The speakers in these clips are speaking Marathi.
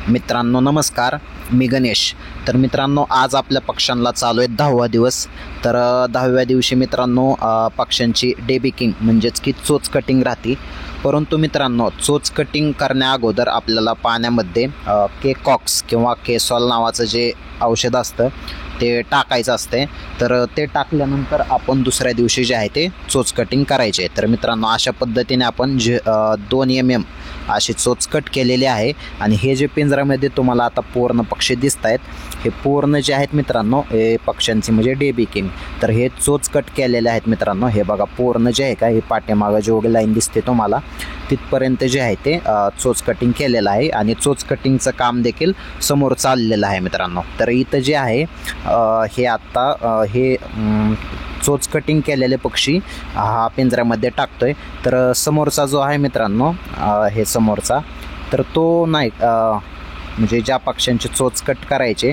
मित्रांनो नमस्कार, मी गणेश. तर मित्रांनो आज आपल्या पक्ष्यांना चालू आहे 10वा दिवस. तर 10व्या दिवशी मित्रांनो पक्ष्यांची डेबिकिंग म्हणजेच की चोच कटिंग राहते. परंतु मित्रांनो चोच कटिंग करण्या अगोदर आपल्याला पाण्यामध्ये केकॉक्स किंवा केसॉल नावाचं जे औषध असतं ते टाकायचं असते. तर ते टाकल्यानंतर आपण दुसऱ्या दिवशी जे आहे ते चोच कटिंग करायचे. तर मित्रांनो अशा पद्धतीने आपण 2 mm अशी चोच कट केलेली आहे. आणि हे जे पिंजऱ्यामध्ये तुम्हाला आता पूर्ण पक्षी दिसत आहेत हे पूर्ण जे आहेत मित्रांनो हे पक्ष्यांची म्हणजे डेबिकिंग. तर हे चोच कट केलेले आहेत मित्रांनो. हे बघा पूर्ण जे आहे का हे पाठीमागं जेवढी लाईन दिसते तुम्हाला तिथपर्यंत जे आहे ते चोच कटिंग केलेलं आहे. आणि चोच कटिंगचं काम देखील समोर चाललेलं आहे मित्रांनो. तर इथं जे आहे हे आत्ता हे चोच कटिंग केलेले पक्षी हा पिंजऱ्यामध्ये टाकतोय. तर समोरचा जो आहे मित्रांनो हे समोरचा तर तो नाही म्हणजे ज्या पक्ष्यांचे चोच कट करायचे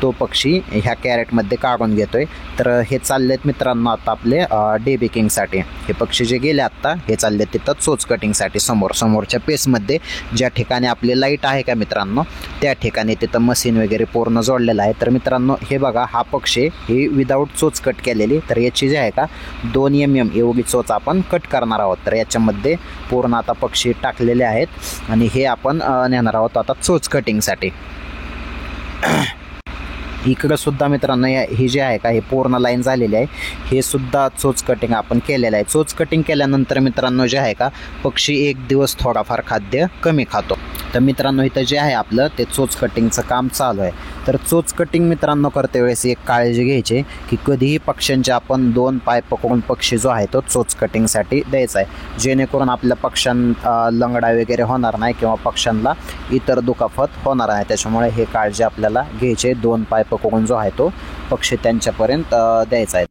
तो पक्षी ह्या कॅरेटमध्ये काढून घेतोय. तर हे चाललेत मित्रांनो आता आपले डेबिकिंगसाठी. हे पक्षी जे गेले आत्ता हे चालले तिथं चोच कटिंगसाठी समोरच्या पेसमध्ये ज्या ठिकाणी आपली लाईट आहे का मित्रांनो त्या ठिकाणी तिथं मशीन वगैरे पूर्ण जोडलेलं आहे. तर मित्रांनो हे बघा हा पक्षी ही विदाऊट चोच कट केलेली. तर याची जी आहे का 2 mm एवढी चोच आपण कट करणार आहोत. तर याच्यामध्ये पूर्ण आता पक्षी टाकलेले आहेत आणि हे आपण नेणार आहोत आता चोच कटिंगसाठी. इकडं सुद्धा मित्रांनो ही जे आहे का हे पूर्ण लाईन झालेली आहे. हे सुद्धा चोच कटिंग आपण केलेलं आहे. चोच कटिंग केल्यानंतर मित्रांनो जे आहे का पक्षी एक दिवस थोडाफार खाद्य कमी खातो. तर मित्रांनो इथं जे आहे आपलं ते चोच कटिंगचं काम चालू आहे. तर चोच कटिंग मित्रांनो करते वेळेस एक काळजी घ्यायची की कधीही पक्ष्यांचे आपण 2 पाय पकडून पक्षी जो आहे तो चोच कटिंगसाठी द्यायचा आहे, जेणेकरून आपल्या लंगडा वगैरे होणार नाही किंवा पक्ष्यांना इतर दुखापत होणार आहे. त्याच्यामुळे हे काळजी आपल्याला घ्यायची. 2 पाय पकडून जो आहे तो पक्षी त्यांच्यापर्यंत द्यायचा आहे.